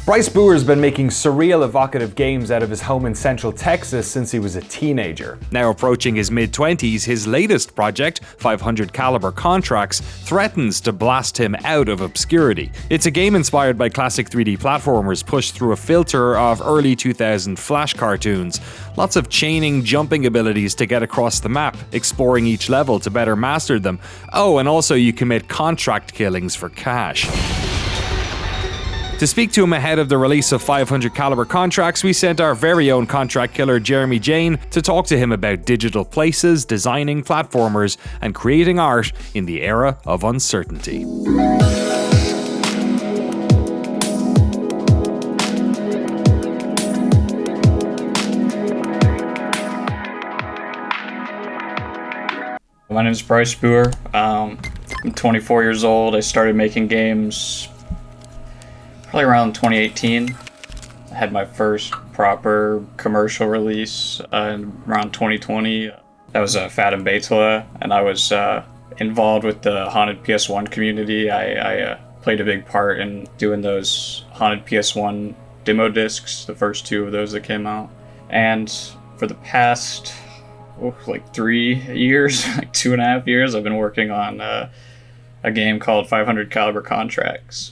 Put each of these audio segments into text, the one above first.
Bryce Brewer's been making surreal, evocative games out of his home in Central Texas since he was a teenager. Now approaching his mid-20s, his latest project, 500 Caliber Contractz, threatens to blast him out of obscurity. It's a game inspired by classic 3D platformers pushed through a filter of early 2000 Flash cartoons. Lots of chaining, jumping abilities to get across the map, exploring each level to better master them. Oh, and also you commit contract killings for cash. To speak to him ahead of the release of 500 Caliber Contractz, we sent our very own contract killer Jeremy Jane to talk to him about digital places, designing platformers, and creating art in the era of uncertainty. My name is Bryce Brewer. I'm 24 years old. I started making games probably around 2018. I had my first proper commercial release around 2020. That was Fat and Betala, and I was involved with the Haunted PS1 community. I played a big part in doing those Haunted PS1 demo discs, the first two of those that came out. And for the past, 3 years, 2.5 years, I've been working on a game called 500 Caliber Contractz.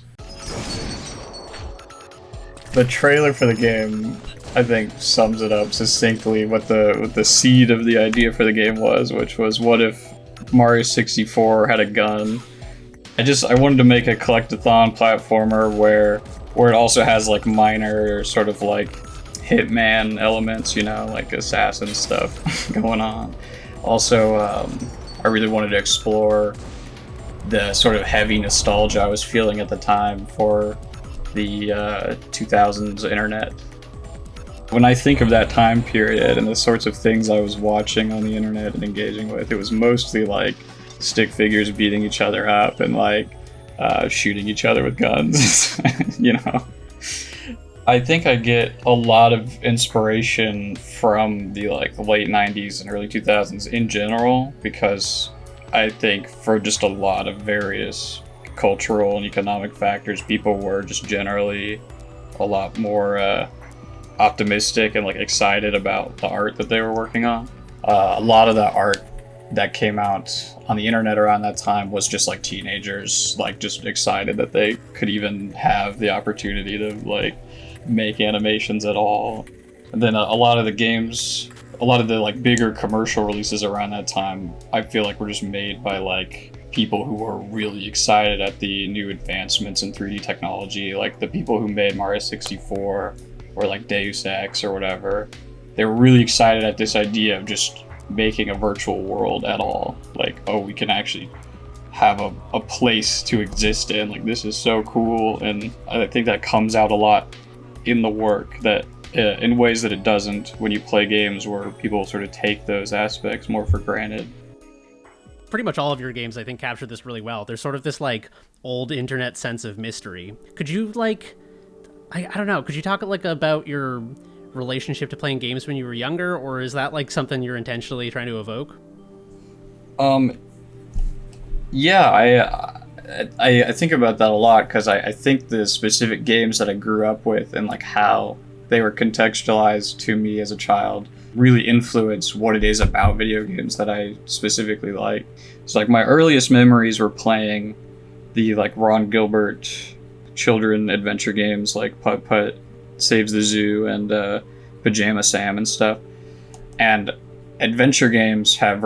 The trailer for the game, I think, sums it up succinctly what the seed of the idea for the game was, which was, what if Mario 64 had a gun? I wanted to make a collectathon platformer where it also has like minor sort of like Hitman elements, like assassin stuff going on. Also, I really wanted to explore the sort of heavy nostalgia I was feeling at the time for the 2000s internet. When I think of that time period and the sorts of things I was watching on the internet and engaging with, it was mostly like stick figures beating each other up and like shooting each other with guns. I think I get a lot of inspiration from the late 90s and early 2000s in general, because I think for just a lot of various cultural and economic factors, people were just generally a lot more optimistic and excited about the art that they were working on. A lot of the art that came out on the internet around that time was just teenagers just excited that they could even have the opportunity to make animations at all. And then a lot of the games, a lot of the bigger commercial releases around that time, I feel were just made by people who were really excited at the new advancements in 3D technology, like the people who made Mario 64 or Deus Ex or whatever. They were really excited at this idea of just making a virtual world at all. We can actually have a place to exist in. This is so cool. And I think that comes out a lot in the work, that in ways that it doesn't when you play games where people sort of take those aspects more for granted. Pretty much all of your games, I think, capture this really well. There's sort of this old internet sense of mystery. Could you I don't know, could you talk about your relationship to playing games when you were younger, or is that something you're intentionally trying to evoke? Yeah, I think about that a lot, because I think the specific games that I grew up with and how they were contextualized to me as a child really influence what it is about video games that I specifically like. So my earliest memories were playing the Ron Gilbert children adventure games like Putt Putt Saves the Zoo and Pajama Sam and stuff. And adventure games have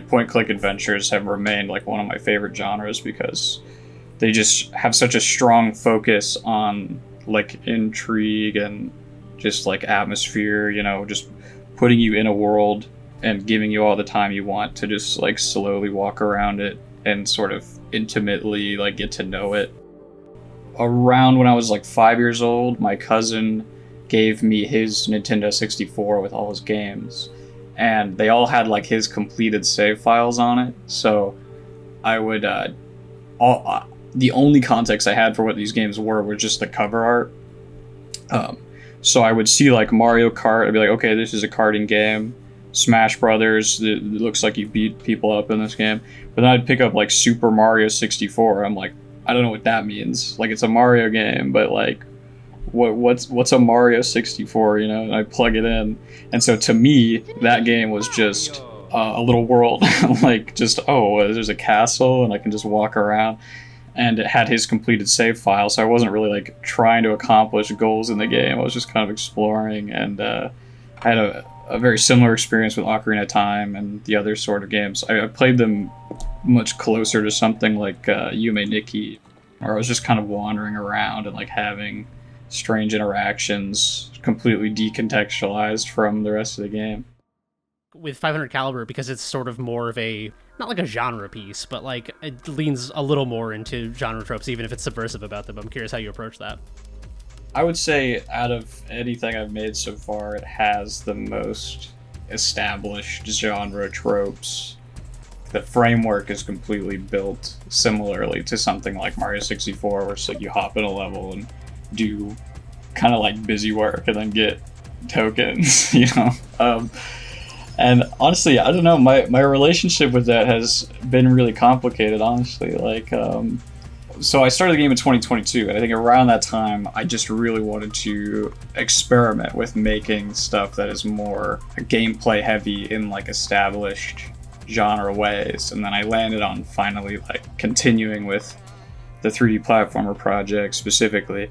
point-click adventures have remained one of my favorite genres, because they just have such a strong focus on intrigue and just atmosphere, just putting you in a world and giving you all the time you want to just slowly walk around it and sort of intimately get to know it. Around when I was 5 years old, my cousin gave me his Nintendo 64 with all his games, and they all had his completed save files on it. So I would the only context I had for what these games were just the cover art. So I would see Mario Kart, I'd be okay, this is a karting game. Smash Brothers, it looks like you beat people up in this game. But then I'd pick up Super Mario 64. I'm I don't know what that means. It's a Mario game, but what's a Mario 64, you know, and I plug it in. And so to me, that game was just a little world, like just, oh, there's a castle and I can just walk around. And it had his completed save file, so I wasn't really like trying to accomplish goals in the game. I was just kind of exploring, and I had a very similar experience with Ocarina of Time and the other sort of games. I played them much closer to something like Yume Nikki, where I was just kind of wandering around and like having strange interactions, completely decontextualized from the rest of the game. With 500 Caliber, because it's sort of more of a, not like a genre piece, but like it leans a little more into genre tropes, even if it's subversive about them. I'm curious how you approach that. I would say out of anything I've made so far, it has the most established genre tropes. The framework is completely built similarly to something like Mario 64, where it's like you hop in a level and do kind of like busy work and then get tokens, you know? And honestly, I don't know, my relationship with that has been really complicated, honestly. Like, so I started the game in 2022, and I think around that time, I just really wanted to experiment with making stuff that is more gameplay heavy in like established genre ways. And then I landed on finally like continuing with the 3D platformer project specifically.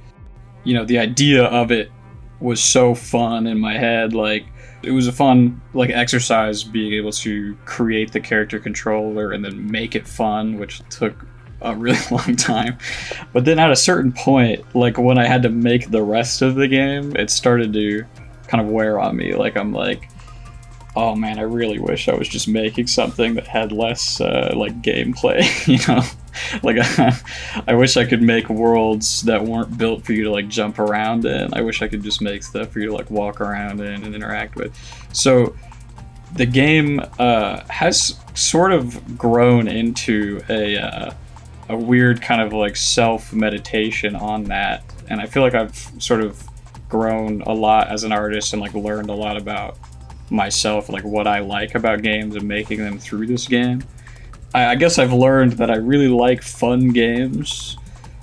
You know, the idea of it was so fun in my head. Like, it was a fun like exercise being able to create the character controller and then make it fun, which took a really long time. But then at a certain point, like when I had to make the rest of the game, it started to kind of wear on me. Like, I'm like, oh man, I really wish I was just making something that had less like gameplay, you know? Like, I wish I could make worlds that weren't built for you to like jump around in. I wish I could just make stuff for you to like walk around in and interact with. So the game has sort of grown into a weird kind of like self-meditation on that. And I feel like I've sort of grown a lot as an artist and like learned a lot about myself, like what I like about games and making them through this game. I guess I've learned that I really like fun games,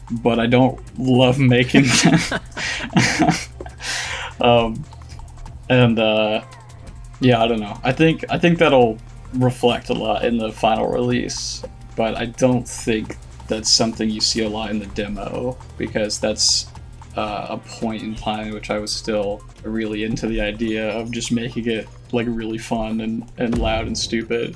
but I don't love making them. Yeah, I don't know. I think that'll reflect a lot in the final release, but I don't think that's something you see a lot in the demo, because that's a point in time in which I was still really into the idea of just making it like really fun and loud and stupid.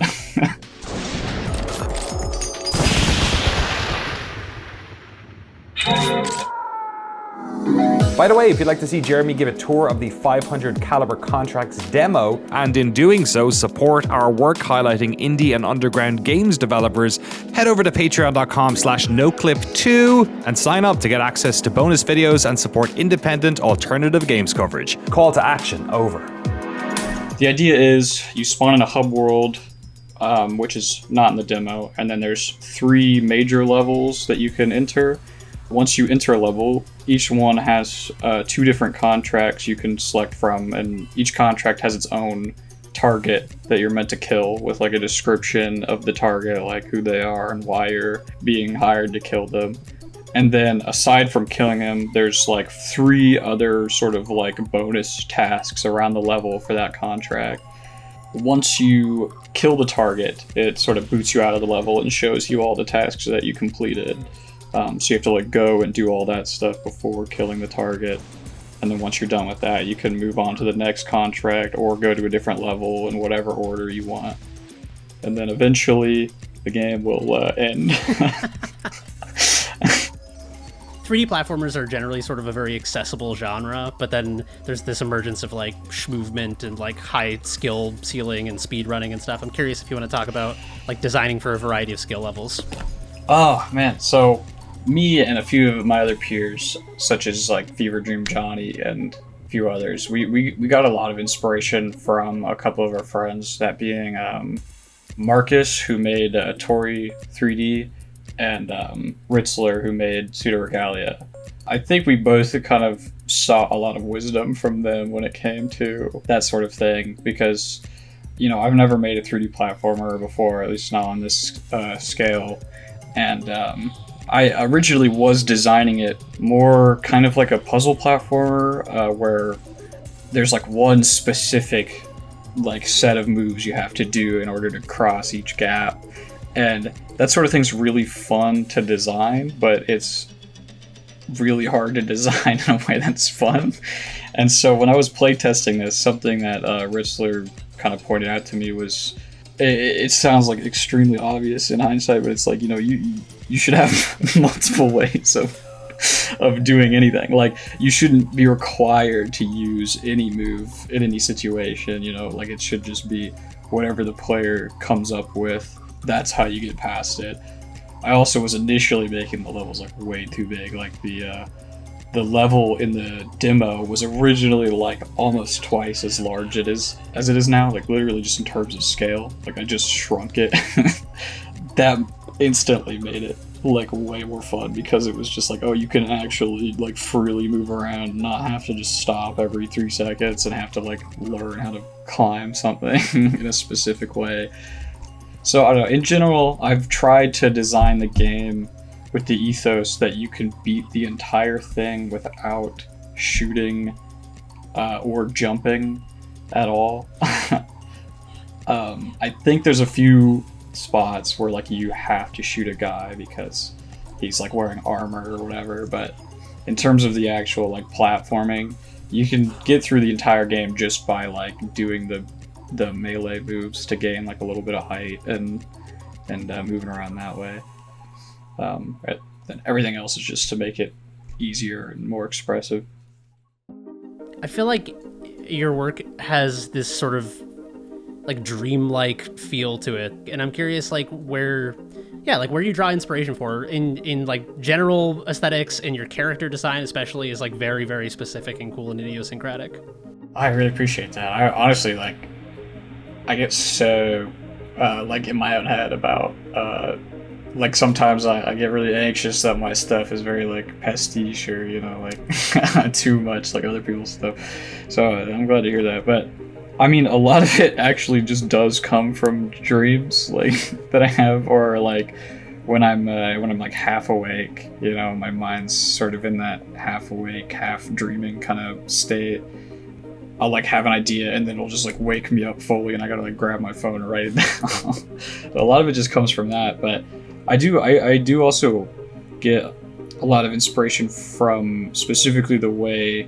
By the way, if you'd like to see Jeremy give a tour of the 500 Caliber Contractz demo, and in doing so support our work highlighting indie and underground games developers, head over to patreon.com/noclip2 and sign up to get access to bonus videos and support independent alternative games coverage. Call to action over. The idea is you spawn in a hub world, which is not in the demo, and then there's 3 major levels that you can enter. Once you enter a level, each one has 2 different contracts you can select from, and each contract has its own target that you're meant to kill, with like a description of the target, like who they are and why you're being hired to kill them. And then aside from killing them, there's like 3 other sort of like bonus tasks around the level for that contract. Once you kill the target, it sort of boots you out of the level and shows you all the tasks that you completed. So you have to like go and do all that stuff before killing the target. And then once you're done with that, you can move on to the next contract or go to a different level in whatever order you want. And then eventually the game will end. 3D platformers are generally sort of a very accessible genre, but then there's this emergence of like movement and like high skill ceiling and speed running and stuff. I'm curious if you want to talk about like designing for a variety of skill levels. Oh man, so me and a few of my other peers, such as like Fever Dream Johnny and a few others, we got a lot of inspiration from a couple of our friends, that being Marcus, who made Tori 3D, and Ritzler, who made Pseudo Regalia. I think we both kind of saw a lot of wisdom from them when it came to that sort of thing, because, you know, I've never made a 3D platformer before, at least not on this scale. And I originally was designing it more kind of like a puzzle platformer, where there's like one specific like set of moves you have to do in order to cross each gap, and that sort of thing's really fun to design, but it's really hard to design in a way that's fun. And so when I was playtesting this, something that Ritzler kind of pointed out to me was, it sounds like extremely obvious in hindsight, but it's like, you should have multiple ways of doing anything. Like, you shouldn't be required to use any move in any situation, like it should just be whatever the player comes up with, that's how you get past it. I also was initially making the levels like way too big. Like the level in the demo was originally like almost twice as large as it is now, like literally just in terms of scale. Like I just shrunk it. That instantly made it like way more fun, because it was just like, oh, you can actually like freely move around, not have to just stop every 3 seconds and have to like learn how to climb something in a specific way. So I don't know, in general, I've tried to design the game with the ethos that you can beat the entire thing without shooting or jumping at all. I think there's a few spots where like you have to shoot a guy because he's like wearing armor or whatever, but in terms of the actual like platforming, you can get through the entire game just by like doing the melee moves to gain like a little bit of height and moving around that way. Then everything else is just to make it easier and more expressive. I feel like your work has this sort of like dreamlike feel to it, and I'm curious like where you draw inspiration for in like general aesthetics, and your character design especially is like very, very specific and cool and idiosyncratic. I really appreciate that. I honestly like, I get so like in my own head about like sometimes I get really anxious that my stuff is very like pastiche or like too much like other people's stuff. So I'm glad to hear that. But I mean, a lot of it actually just does come from dreams like that I have, or like when I'm like half awake, my mind's sort of in that half awake, half dreaming kind of state. I'll like have an idea and then it'll just like wake me up fully, and I gotta like grab my phone and write it down. A lot of it just comes from that, but I do also get a lot of inspiration from specifically the way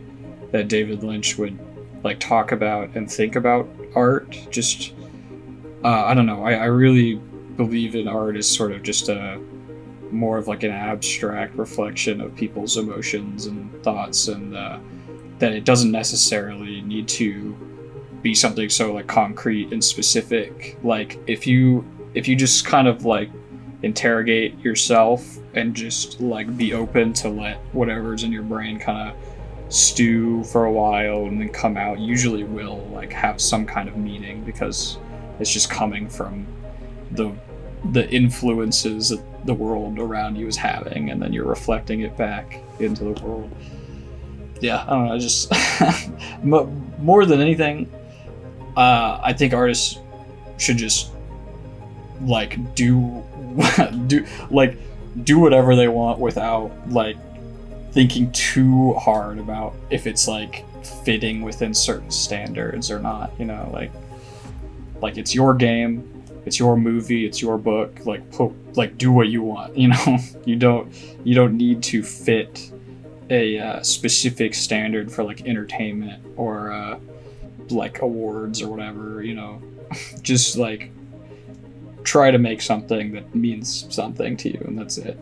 that David Lynch would like talk about and think about art. Just I don't know, I really believe in art as sort of just a more of like an abstract reflection of people's emotions and thoughts, and that it doesn't necessarily need to be something so like concrete and specific. Like if you just kind of like interrogate yourself and just like be open to let whatever's in your brain kind of stew for a while and then come out, usually will like have some kind of meaning, because it's just coming from the influences that the world around you is having, and then you're reflecting it back into the world. Yeah, I don't know, just more than anything, I think artists should just like do whatever they want without like thinking too hard about if it's like fitting within certain standards or not. Like it's your game, it's your movie, it's your book. Like do what you want. You don't need to fit a specific standard for like entertainment or like awards or whatever. Just like try to make something that means something to you, and that's it.